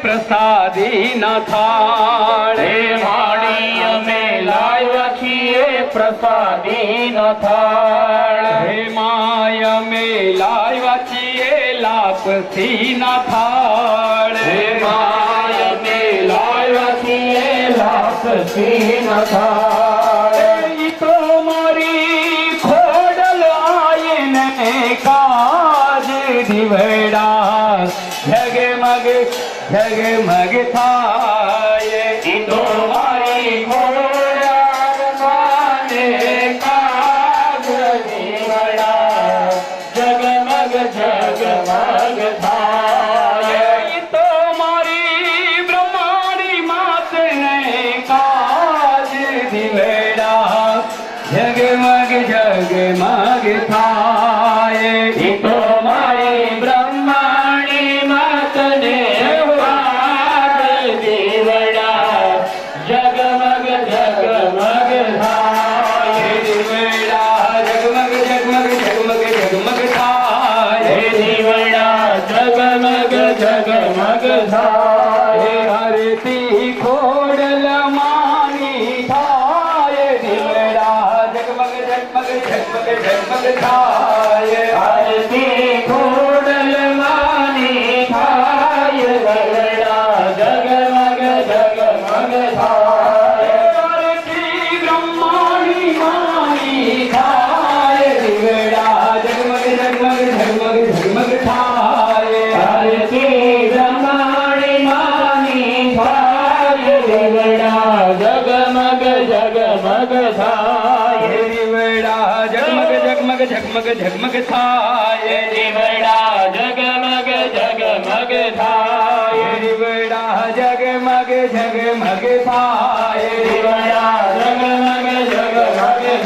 प्रसादी न थाणे माड़ी में लाया थी પ્રસાદી નો થાળ હે માય મે લાવ્યા છીએ લાપસી ના થાળ હે માય મે લાવ્યા છીએ લાપસી નો થાળ ઈ તો મારી ખોડલ આયને કાજ દીવડા જગમગ જગમગ થાય ઈ તો મારી ખોડાને કાજ દીવડા જગમગ જગમગ થાય ઈ તો મારી બ્રહ્માણી માતને કાજ દીવડા જગમગ જગમગ થાય ઈ તો મારી બ્રહ્માણી માતને કાજ દીવડા જગમગ જગમગ થાય દીવડા જગમગ જગમગ જગમગ જગમગ થાય હે દીવડા જગમગ જગમગ થાય આરતી ખોડલ માની થાય દીવડા જગમગ જગમગ જગમગ જગમગ થાય આરતી ખોડલ માની થાય દીવડા જગમગ જગમગ થાય આરતી બ્રહ્માણી માની થાય દીવડા જગમગ જગમગ જગમગ જગમગ થાય આરતી બ્રહ્માણી માની થાય દીવડા જગમગ જગમગ થાય દીવડા જગમગ જગમગ જગમગ જગમગ થાય દીવડા જગમગ જગમગ થાય દીવડા જગમગ જગમગ થાય દીવડા જગમગ જગમગ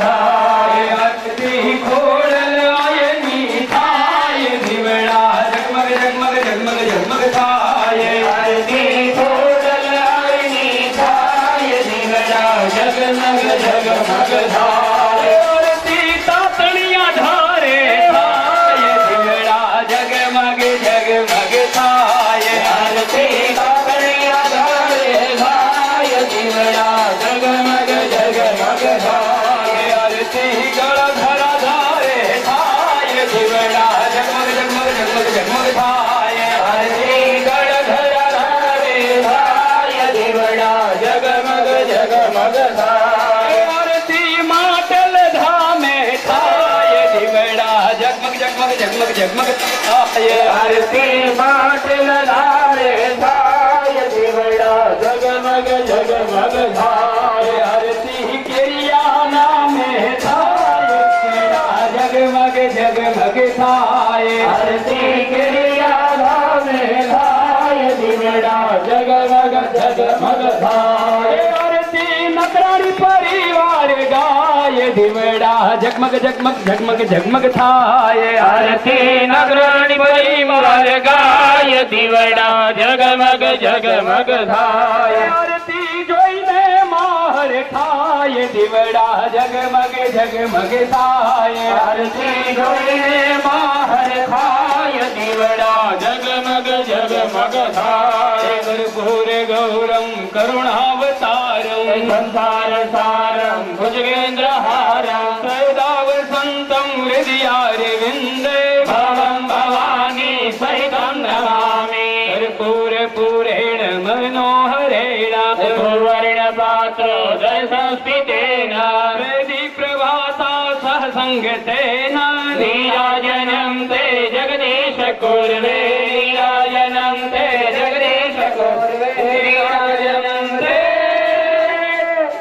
થાય આરતી ખોડલ આયની થાય દીવડા જગમગ જગમગ જગમગ જગમગ થાય આરતી ખોડલ આયની થાય દીવડા જગમગ જગમગ થાય આરતી તાતણિયા ધારે થાય દીવડા જગમગ જગમગ થાય આરતી કાકડિયા ધારે થાય દીવડા જગમગ જગમગ થાય આરતી ગળધરા ધારે થાય દીવડા જગમગ જગમગ જગમગ જગમગ થાય આરતી ગળધરા ધારે થાય દીવડા જગમગ જગમગ થાય આરતી માટલ ધામે થાય દીવડા જગમગ જગમગ જગમગ જગમગ થાય આરતી માટલ ધારે થાય દીવડા જગમગ જગમગ થાય આરતી કેરિયા નામે થાય દીવડા જગમગ જગમગ થાય આરતી કિરિયા ધામે થાય દીવડા જગમગ જગમગ થાય આરતી નકરાણી પરિવાર ગાય દીવડા જગમગ જગમગ જગમગ જગમગ થાય આરતી નગરાણી પરિવાર ગાય દીવડા જગમગ જગમગ થાય આરતી જોઈને માહર થાય દીવડા જગમગ જગમગ થાય આરતી જોઈને માહર થાય દીવડા જગમગ જગમગ થાય કર્પૂર ગૌરમ કરુણાવતારમ સંસાર સારમ ભુજગેન્દ્ર હારમ સદાવ સંતમ હૃદયારવિંદે ભવમ ભવાની સહિતમ નમામિ કર્પૂર પૂરેણ મનોહરેણ સુવર્ણ પાત્રો જય સંસ્કૃતેન વેદી પ્રભાતા સહ સંગતેન નીરાજનમ તે જગદીશ કુર્વે નીરાજનમ તે જગદીશ કુર્વે નીરાજનમ તે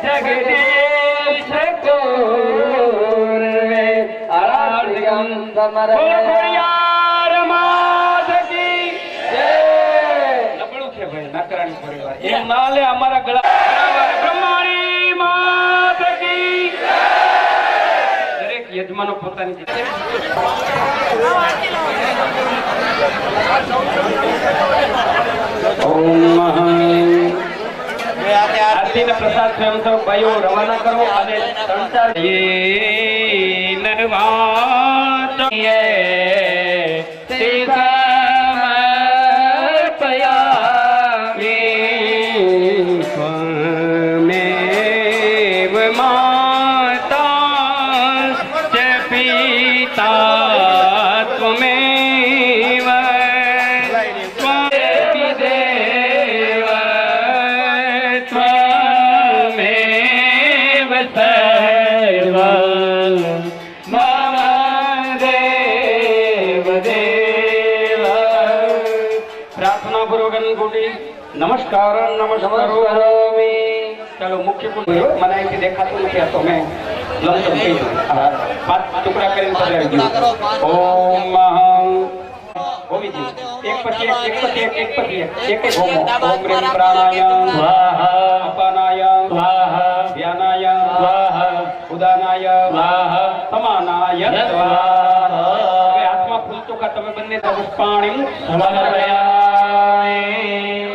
જગદીશ કુર્વે આરાધ્યમ ખોડિયાર માત કી જય. નબળું છે ભાઈ નકરાણી પરિવાર એમ ના લે અમારા ગળા બ્રહ્માણી માત કી જય. દરેક યજમાનો પોતાની ઓમ આરતી પ્રસાદ સ્વયં તો ભાઈઓ રવાના કરો અને ત્રણ ચાર નરવાત સમર્પયામિ ત્વમેવ મા સર્વ મમ દેવ દેવ. પ્રાર્થના પૂર્વક અંગૂઠી નમસ્કાર નમસ્કારોમિ. ચાલો મુખ્ય કુંડ મને અહીંથી દેખાતું નથી આ તો મેં લમસમ કહી દઉં. 5 ટુકડા કરીને પધરાવી દઉં. ઓમ ગોવિંદજી એક પછી એક હોમો. ઓમ રીમ પ્રાણાય સ્વાહા, અપાનાય સ્વાહા, ધ્યાનાય સ્વાહા, ઉદાનાય સ્વાહા, સમાનાય સ્વાહા. હવે હાથમાં ફૂલ ચોખા તમે બંને પુષ્પાણી સમર્પયામિ.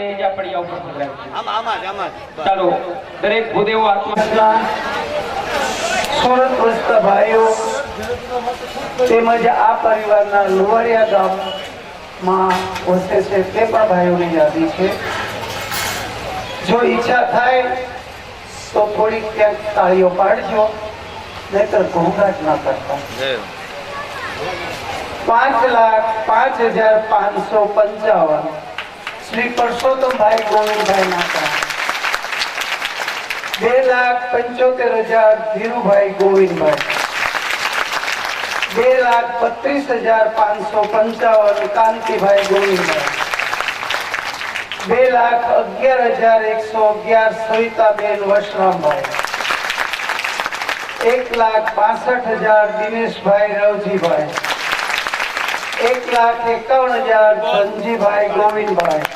બીજા પડિયા ઉપર પધરાવી. ચાલો દરેક ભૂદેવો હાથમાં. સુરત વસતા ભાઈઓ તેમજ આ પરિવારના લુવાડિયા ગામમાં વસે છે તે પણ ભાઈઓની યાદી છે. જો ઈચ્છા થાય તો થોડીક ક્યાંક તાળીઓ પાડજો, નહીતર ઘોંઘાટ ના કરતા. 5,05,555 શ્રી પરસોત્તમભાઈ ગોવિંદભાઈ નાકા. 2,75,000 ધીરુભાઈ ગોવિંદભાઈ. 2,32,555 કાંતિભાઈ ગોવિંદભાઈ. 2,11,111 સવિતાબેન વશરામભાઈ. 1,62,000 દિનેશભાઈ રવજીભાઈ. 1,51,000 ધનજીભાઈ ગોવિંદભાઈ.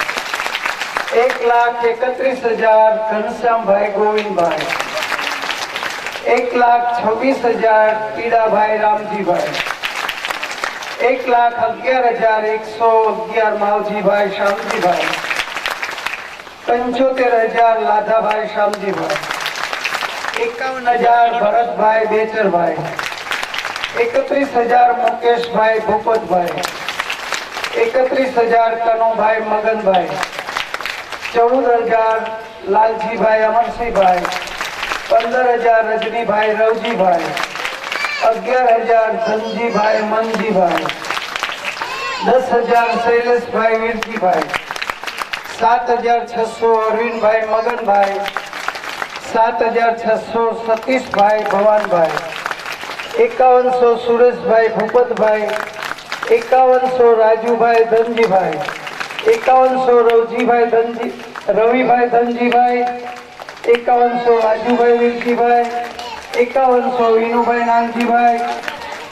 1,31,000 ઘનશ્યામભાઈ ગોવિંદભાઈ. 1,26,000 પીડાભાઈ રામજીભાઈ. 1,11,111 માવજીભાઈ શામજીભાઈ. 75,000 લાધાભાઈ શામજીભાઈ. 51,000 ભરતભાઈ બેચરભાઈ. 31,000 મુકેશભાઈ ભૂપતભાઈ. 31,000 કનુભાઈ મગનભાઈ. 14,000 લાલજીભાઈ અમરસિંહભાઈ. 15,000 રજનીભાઈ રવજીભાઈ. 11,000 ધનજીભાઈ મનજીભાઈ. 10,000 શૈલેષભાઈ વીરજીભાઈ. 7,600 અરવિંદભાઈ મગનભાઈ. 7,600 સતીશભાઈ ભવાનભાઈ. 5100 સુરેશભાઈ ભૂપતભાઈ. 5100 રાજુભાઈ ધનજીભાઈ. 5100 રવિભાઈ ધનજીભાઈ. 5100 રાજુભાઈ વીરજીભાઈ. 5100 વિનુભાઈ નાનજીભાઈ.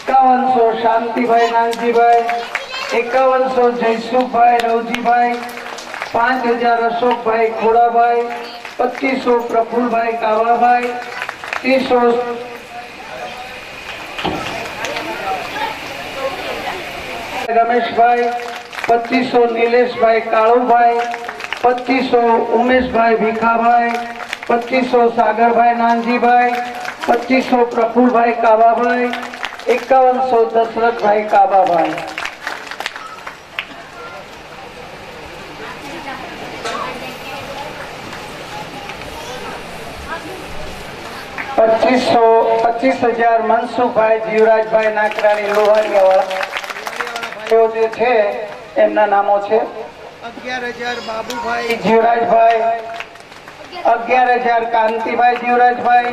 5100 શાંતિભાઈ નાનજીભાઈ. 5100 જયસુખભાઈ રવજીભાઈ. 5,000 અશોકભાઈ ખોડાભાઈ. 2500 પ્રફુલભાઈ કાવાભાઈ. 3000 રમેશભાઈ. 2500 નીલેશભાઈ કાળુભાઈ. 2500 ઉમેશભાઈ ભીખાભાઈ. 2500 સાગરભાઈ નાનજીભાઈ. 2500 પ્રફુલભાઈ કાબાભાઈ. 5100 દશરથભાઈ કાબાભાઈ. પચીસ હજાર મનસુખભાઈ જીવરાજભાઈ નાકરાણી લોહારિયાવાળા જે છે એમના નામો છે. 11,000 બાબુભાઈ જીવરાજભાઈ. 11,000 કાંતિભાઈ જીવરાજભાઈ.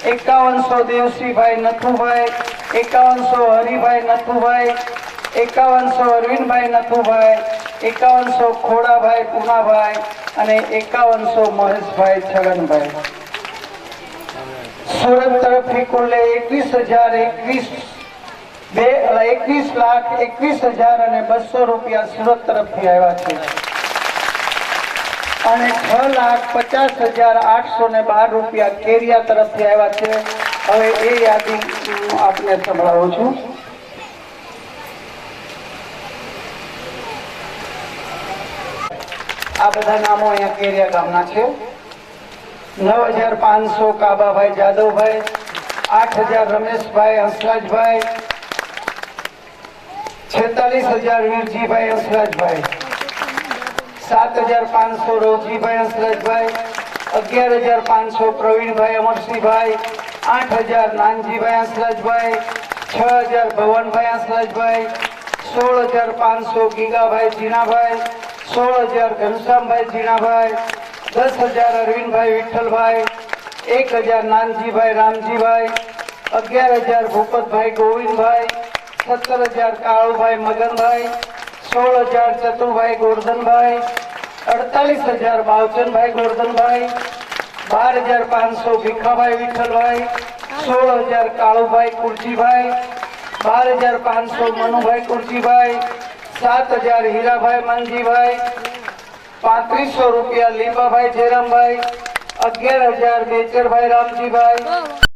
5100 દેવશ્રીભાઈ નથુભાઈ. 5100 હરિભાઈ નથુભાઈ. 5100 અરવિંદભાઈ નથુભાઈ. 5100 ખોડાભાઈ પૂનાભાઈ અને 5100 મહેશભાઈ છગનભાઈ. સુરત તરફથી કુલ 21,21,21,200 રૂપિયા સુરત તરફથી આવ્યા છે અને 6,50,812 રૂપિયા કેરિયા તરફથી આવ્યા છે. હવે એ યાદી હું આપને સંભળાવું છું. આ બધા નામો અહીંયા કેરિયા ગામના છે. 9,500 કાબાભાઈ જાદવભાઈ. 8,000 રમેશભાઈ હંસરાજભાઈ. 46,000 વીરજીભાઈ હંસરાજભાઈ. 7,500 રવજીભાઈ હંસરાજભાઈ. 11,500 પ્રવીણભાઈ અમરસિંહભાઈ. 8,000 નાનજીભાઈ હંસરાજભાઈ. 6,000 ભવનભાઈ હંસરાજભાઈ. 16,500 ગીગાભાઈ જીણાભાઈ. 16,000 ઘનશ્યામભાઈ જીણાભાઈ. 10,000 અરવિંદભાઈ વિઠ્ઠલભાઈ. 1000 નાનજીભાઈ રામજીભાઈ, 11000 ભૂપતભાઈ ગોવિંદભાઈ, 17000 કાળુભાઈ મગનભાઈ, 16000 ચતુરભાઈ ગોરધનભાઈ, 48000 બાવચનભાઈ ગોરધનભાઈ, 12500 ભીખાભાઈ વિઠ્ઠલભાઈ, 16000 કાળુભાઈ કુરજીભાઈ, 12500 મનુભાઈ કુરજીભાઈ, 7000 હીરાભાઈ મનજીભાઈ, 3500 રૂપિયા લીંબાભાઈ જયરામભાઈ, 11000 બેચરભાઈ રામજીભાઈ,